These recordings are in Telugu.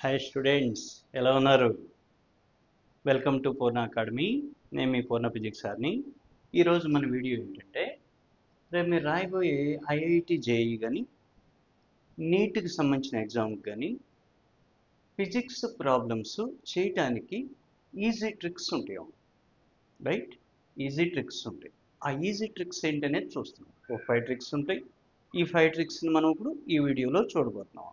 హాయ్ స్టూడెంట్స్, ఎలా ఉన్నారు? Welcome to Purna academy. నేను మీ పూర్ణ ఫిజిక్స్ సార్ని. ఈరోజు మన వీడియో ఏంటంటే, రేపు మీరు రాయబోయే ఐఐటి జేఈ కానీ నీట్కి సంబంధించిన ఎగ్జామ్కి కానీ ఫిజిక్స్ ప్రాబ్లమ్స్ చేయటానికి ఈజీ ట్రిక్స్ ఉంటాయి, రైట్? ఈజీ ట్రిక్స్ ఉంటాయి. ఆ ఈజీ ట్రిక్స్ ఏంటనేది చూస్తున్నాం. ఒక 5 ట్రిక్స్ ఉంటాయి. ఈ 5 ట్రిక్స్ని మనం ఇప్పుడు ఈ వీడియోలో చూడబోతున్నాం.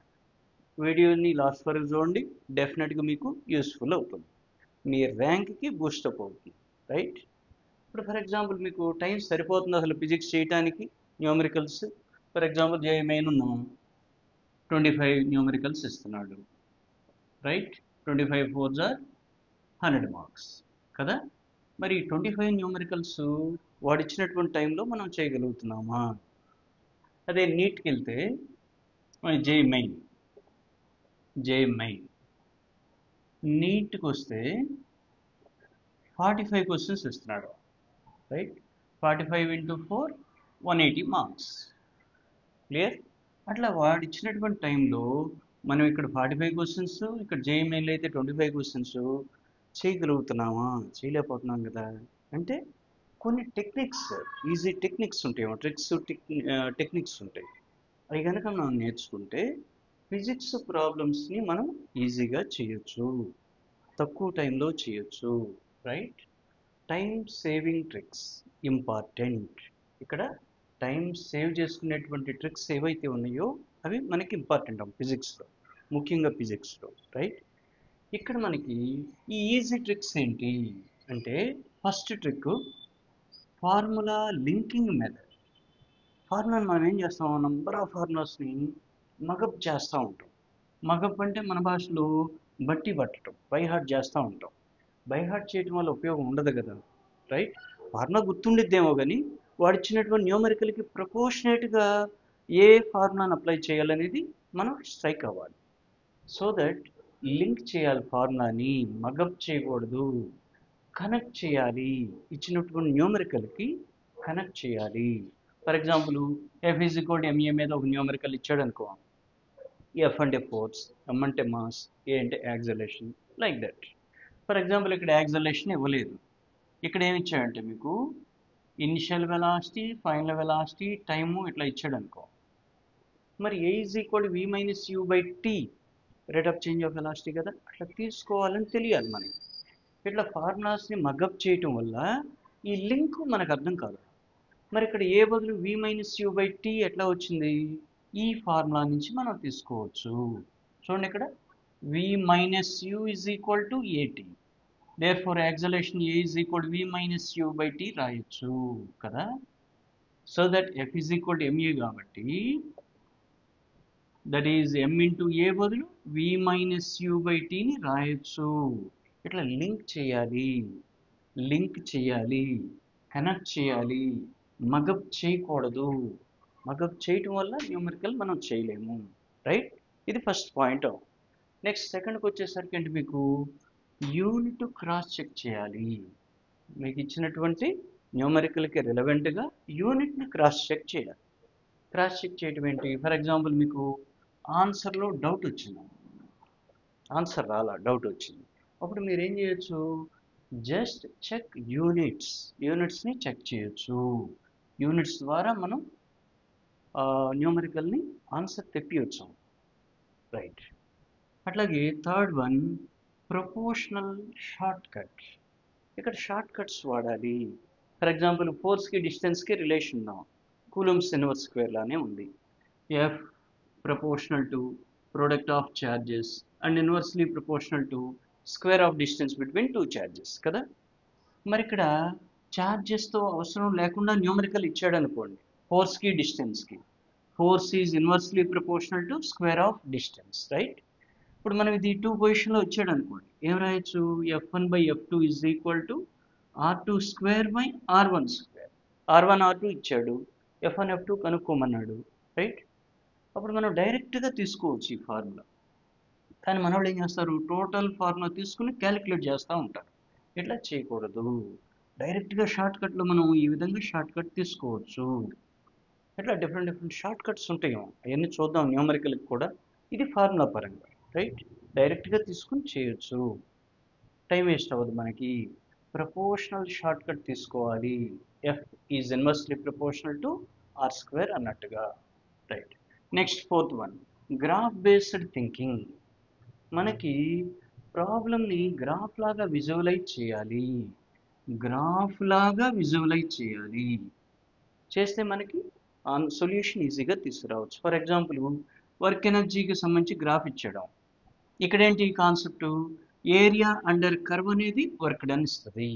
వీడియోని లాస్ట్ వరకు చూడండి, డెఫినెట్గా మీకు యూస్ఫుల్ అవుతుంది, మీ ర్యాంక్కి బూస్టప్ అవుతుంది, రైట్? ఇప్పుడు ఫర్ ఎగ్జాంపుల్ మీకు టైం సరిపోతుంది అసలు ఫిజిక్స్ చేయడానికి? Numericals for example JEE main ఉన్నాం, 25 న్యూమరికల్స్ ఇస్తున్నాడు, రైట్? 25 4s are 100 మార్క్స్ కదా. మరి 25 న్యూమరికల్స్ వాడిచ్చినటువంటి టైంలో మనం చేయగలుగుతున్నామా? అదే నీట్కి వెళ్తే జేఈ మెయిన్ నీట్కి వస్తే 45 క్వశ్చన్స్ ఇస్తున్నాడు, రైట్? 45 into 4 180 marks. క్లియర్? అట్లా వాడు ఇచ్చినటువంటి టైంలో మనం ఇక్కడ 45 క్వశ్చన్స్, ఇక్కడ జేఈ మెయిన్లో అయితే 25 క్వశ్చన్స్ చేయగలుగుతున్నామా? చేయలేకపోతున్నాం కదా. అంటే కొన్ని టెక్నిక్స్, ఈజీ టెక్నిక్స్ ఉంటాయి, టెక్నిక్స్ ఉంటాయి. అవి కనుక మనం నేర్చుకుంటే ఫిజిక్స్ ప్రాబ్లమ్స్ని మనం ఈజీగా చేయొచ్చు, తక్కువ టైంలో చేయొచ్చు, right? Time saving tricks important. ఇక్కడ టైం సేవ్ చేసుకునేటువంటి ట్రిక్స్ ఏవైతే ఉన్నాయో అవి మనకి ఇంపార్టెంట్ ఫిజిక్స్లో, ముఖ్యంగా ఫిజిక్స్లో, రైట్? ఇక్కడ మనకి ఈ ఈజీ ట్రిక్స్ ఏంటి అంటే, first trick formula linking method. ఫార్ములాని మనం ఏం చేస్తాం, నంబర్ ఆఫ్ ఫార్ములాస్ని మగప్ చేస్తూ ఉంటాం. మగప్ అంటే మన భాషలో బట్టి పట్టడం, బై హార్ట్ చేస్తూ ఉంటాం. బై హార్ట్ చేయడం వల్ల ఉపయోగం ఉండదు కదా, రైట్? ఫార్ములా గుర్తుండిద్దేమో కానీ వాడిచ్చినటువంటి న్యూమరికల్కి ప్రపోర్షనేట్గా ఏ ఫార్ములాని అప్లై చేయాలనేది మనం స్ట్రైక్ అవ్వాలి. సో దట్ లింక్ చేయాలి, ఫార్ములాని మగప్ చేయకూడదు, కనెక్ట్ చేయాలి, ఇచ్చినటువంటి న్యూమరికల్కి కనెక్ట్ చేయాలి. For example F is equal to MA మీద ఒక న్యూమరికల్ ఇచ్చాడు అనుకో, ఎఫ్ అంటే ఫోర్స్, ఎం అంటే మాస్, ఏ అంటే acceleration, like that. For example ఇక్కడ యాక్సలరేషన్ ఇవ్వలేదు, ఇక్కడ ఏమి ఇచ్చాడంటే మీకు initial velocity, final velocity, time ఇట్లా ఇచ్చాడు అనుకో. మరి a is equal to v minus u by t, rate of change of velocity కదా, అట్లా తీసుకోవాలని తెలియాలి మనకి. ఇట్లా ఫార్ములాస్ని మగప్ చేయటం వల్ల ఈ లింక్ మనకు అర్థం కాదు. మరి ఇక్కడ ఏ బదులు v minus u by t ఎట్లా వచ్చింది? ఈ ఫార్ములా నుంచి మనం తీసుకోవచ్చు. చూడండి, ఇక్కడ v minus u is equal to a t, therefore acceleration a is equal to v minus u by t రాయొచ్చు కదా. So that F is equal to m a కాబట్టి that is m into a బదులు వి మైనస్ యూ బై టీని రాయొచ్చు. ఇట్లా లింక్ చేయాలి, కనెక్ట్ చేయాలి, మగప్ చేయకూడదు. మగప్ చేయటం వల్ల న్యూమరికల్ మనం చేయలేము, రైట్? ఇది ఫస్ట్ పాయింట్. నెక్స్ట్ సెకండ్కి వచ్చేసరికి అంటే మీకు యూనిట్ క్రాస్ చెక్ చేయాలి. మీకు ఇచ్చినటువంటి న్యూమరికల్కి రిలవెంట్గా యూనిట్ని క్రాస్ చెక్ చేయాలి. క్రాస్ చెక్ చేయటం ఏంటి? ఫర్ ఎగ్జాంపుల్ మీకు ఆన్సర్లో డౌట్ వచ్చింది, ఆన్సర్ రాలా, డౌట్ వచ్చింది. అప్పుడు మీరు ఏం చేయొచ్చు, జస్ట్ చెక్ యూనిట్స్ని చెక్ చేయొచ్చు. యూనిట్స్ ద్వారా మనం న్యూమరికల్ని ఆన్సర్ తెప్పియచ్చు, రైట్? అట్లాగే third one proportional short cut. ఇక్కడ షార్ట్ కట్స్ వాడాలి. ఫర్ ఎగ్జాంపుల్ ఫోర్స్కి డిస్టెన్స్కి రిలేషన్ ఉన్నాం, కూలమ్స్ ఇన్వర్స్ స్క్వేర్ లానే ఉంది. F proportional to product of charges and inversely proportional to square of distance between two charges కదా. మరి ఇక్కడ చార్జెస్తో అవసరం లేకుండా న్యూమరికల్ ఇచ్చాడు అనుకోండి, ఫోర్స్కి డిస్టెన్స్కి, force is inversely proportional to square of distance, right? ఇప్పుడు మనం ఇది 2 పొజిషన్లో వచ్చాడు అనుకోండి, ఏం రాయొచ్చు, F1 by F2 is equal to R2 square by R1 square. R1 R2 ఇచ్చాడు, F1 F2 కనుక్కోమన్నాడు, రైట్? అప్పుడు మనం డైరెక్ట్గా తీసుకోవచ్చు ఈ ఫార్ములా. కానీ మన వాళ్ళు ఏం చేస్తారు, టోటల్ ఫార్ములా తీసుకుని క్యాలిక్యులేట్ చేస్తూ ఉంటారు. ఇట్లా చేయకూడదు, డైరెక్ట్గా షార్ట్ కట్లో మనం ఈ విధంగా షార్ట్ కట్ తీసుకోవచ్చు. ఇట్లా డిఫరెంట్ షార్ట్ కట్స్ ఉంటాయి, అవన్నీ చూద్దాం న్యూమరికల్కి కూడా. ఇది ఫార్ములా పరంగా, రైట్? డైరెక్ట్గా తీసుకుని చేయొచ్చు, టైం వేస్ట్ అవ్వదు మనకి. ప్రపోర్షనల్ షార్ట్ కట్ తీసుకోవాలి, F is inversely proportional to r square అన్నట్టుగా. Right. Next fourth one, graph based thinking. మనకి ప్రాబ్లమ్ని గ్రాఫ్ లాగా విజువలైజ్ చేయాలి, గ్రాఫ్ లాగా విజువలైజ్ చేయాలి. చేస్తే మనకి సొల్యూషన్ ఈజీగా తీసుకురావచ్చు. ఫర్ ఎగ్జాంపుల్, వర్క్ ఎనర్జీకి సంబంధించి గ్రాఫ్ ఇచ్చడం. ఇక్కడేంటి కాన్సెప్ట్, ఏరియా అండర్ కర్వ్ అనేది వర్క్ డన్ ఇస్తుంది.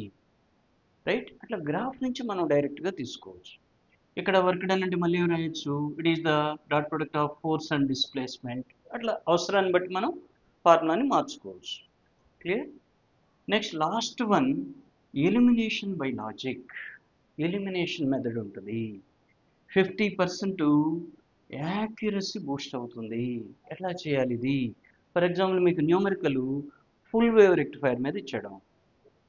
రైట్. అట్లా గ్రాఫ్ నుంచి మనం డైరెక్ట్గా తీసుకోవచ్చు. ఇక్కడ వర్క్ డన్ అంటే మళ్ళీ ఏం రాయొచ్చు, it is the dot product of force and displacement. అట్లా అవసరాన్ని బట్టి మనం ఫార్ములాని మార్చుకోవచ్చు. Clear. Next last one, elimination by logic. Elimination method ఉంటుంది. 50% యాక్యురసీ బూస్ట్ అవుతుంది. ఎట్లా చేయాలి ఇది? ఫర్ ఎగ్జాంపుల్, మీకు న్యూమరికల్ ఫుల్ వేవ్ రెక్టిఫైర్ మీద ఇచ్చడం.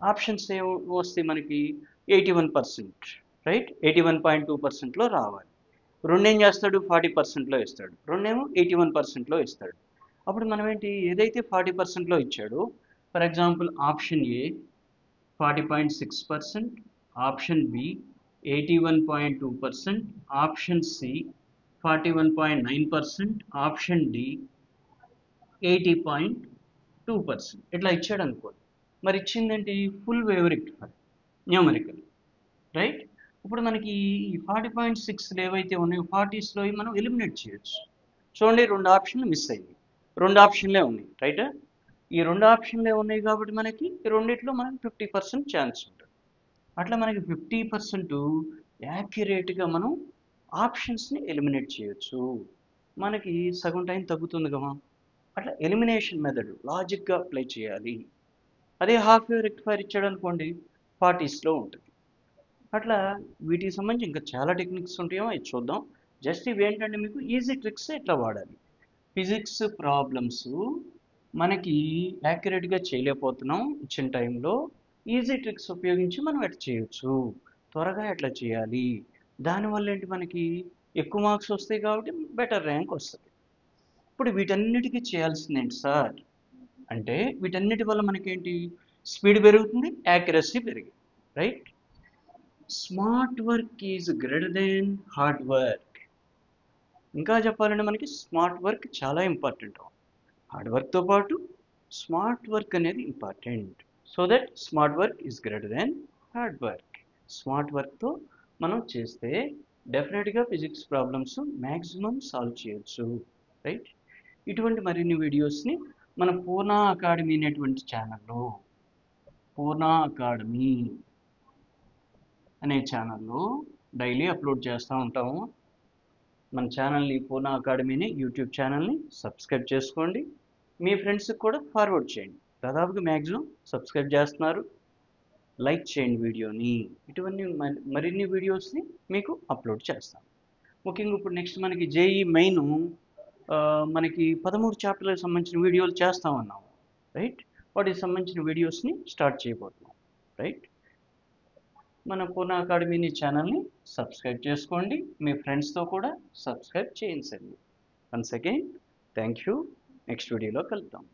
ఆప్షన్స్ ఏం వస్తాయి మనకి, 81%, రైట్, 81.2%లో రావాలి. రెండేం చేస్తాడు, 40%లో ఇస్తాడు, రెండేమో 81%లో ఇస్తాడు. అప్పుడు మనం ఏంటి, ఏదైతే 40%లో ఇచ్చాడో, for example option A 40.6%, option B 81.2%, option C 41.9%, option D 80.2%. ఇట్లా ఇచ్చాడు అనుకోండి. మరి ఇచ్చిందేంటి, full wave rectifier numerical, right. ఇప్పుడు మనకి ఈ 40.6 ఏవైతే ఉన్నాయో 40స్లో మనం ఎలిమినేట్ చేయొచ్చు. చూడండి, రెండు ఆప్షన్లు మిస్ అయ్యాయి, రెండు ఆప్షన్లే ఉన్నాయి, రైట్. ఈ రెండు ఆప్షన్లే ఉన్నాయి కాబట్టి మనకి రెండిట్లో మనకి 50% ఛాన్స్ ఉంటుంది. అట్లా మనకి 50% యాక్యురేట్గా మనం ఆప్షన్స్ని ఎలిమినేట్ చేయొచ్చు. మనకి సగం టైం తగ్గుతుంది కదా. అట్లా ఎలిమినేషన్ మెథడ్ లాజిక్గా అప్లై చేయాలి. అదే హాఫ్ వేవ్ రెక్టిఫైర్ ఇచ్చాడు అనుకోండి, 40స్లో ఉంటుంది. అట్లా వీటికి సంబంధించి ఇంకా చాలా టెక్నిక్స్ ఉంటాయో అది చూద్దాం. జస్ట్ ఇవి ఏంటంటే మీకు ఈజీ ట్రిక్స్ ఎట్లా వాడాలి. ఫిజిక్స్ ప్రాబ్లమ్స్ మనకి యాక్యురేట్గా చేయలేకపోతున్నాం ఇచ్చిన టైంలో, ఈజీ ట్రిక్స్ ఉపయోగించి మనం ఎట్లా చేయొచ్చు, త్వరగా ఎట్లా చేయాలి, దానివల్ల ఏంటి మనకి ఎక్కువ మార్క్స్ వస్తాయి కాబట్టి బెటర్ ర్యాంక్ వస్తుంది. ఇప్పుడు వీటన్నిటికీ చేయాల్సింది ఏంటి సార్ అంటే, వీటన్నిటి వల్ల మనకేంటి, స్పీడ్ పెరుగుతుంది, యాక్యురసీ పెరిగింది, right. Smart work is greater than hard work. ఇంకా చెప్పాలంటే మనకి స్మార్ట్ వర్క్ చాలా ఇంపార్టెంట్. హార్డ్ వర్క్తో పాటు స్మార్ట్ వర్క్ అనేది important. So that smart work is greater than hard work. Smart వర్క్తో మనం చేస్తే డెఫినెట్గా ఫిజిక్స్ ప్రాబ్లమ్స్ మ్యాక్సిమం సాల్వ్ చేయొచ్చు, రైట్. ఇటువంటి మరిన్ని వీడియోస్ని మన పూర్ణ అకాడమీ అనేటువంటి ఛానల్లో, పూర్ణ అకాడమీ అనే ఛానల్లో డైలీ అప్లోడ్ చేస్తూ ఉంటాము. మన ఛానల్ని, పూర్ణ అకాడమీని యూట్యూబ్ ఛానల్ని సబ్స్క్రైబ్ చేసుకోండి. మీ ఫ్రెండ్స్కి కూడా ఫార్వర్డ్ చేయండి. దాదాపుగా మ్యాక్సిమం సబ్స్క్రైబ్ చేస్తున్నారు. లైక్ చేయండి వీడియోని. ఇటువంటి మరిన్ని వీడియోస్ని మీకు అప్లోడ్ చేస్తాను. ముఖ్యంగా ఇప్పుడు నెక్స్ట్ మనకి జేఈ మెయిన్ మనకి 13 చాప్టర్లకు సంబంధించిన వీడియోలు చేస్తూ ఉన్నాము, రైట్. వాటికి సంబంధించిన వీడియోస్ని స్టార్ట్ చేయబోతున్నాం, రైట్. మన పూర్ణ అకాడమీని ఛానల్ని సబ్స్క్రైబ్ చేసుకోండి. మీ ఫ్రెండ్స్తో కూడా సబ్స్క్రైబ్ చేయించండి. Once again thank you. Next వీడియోలో కలుద్దాం.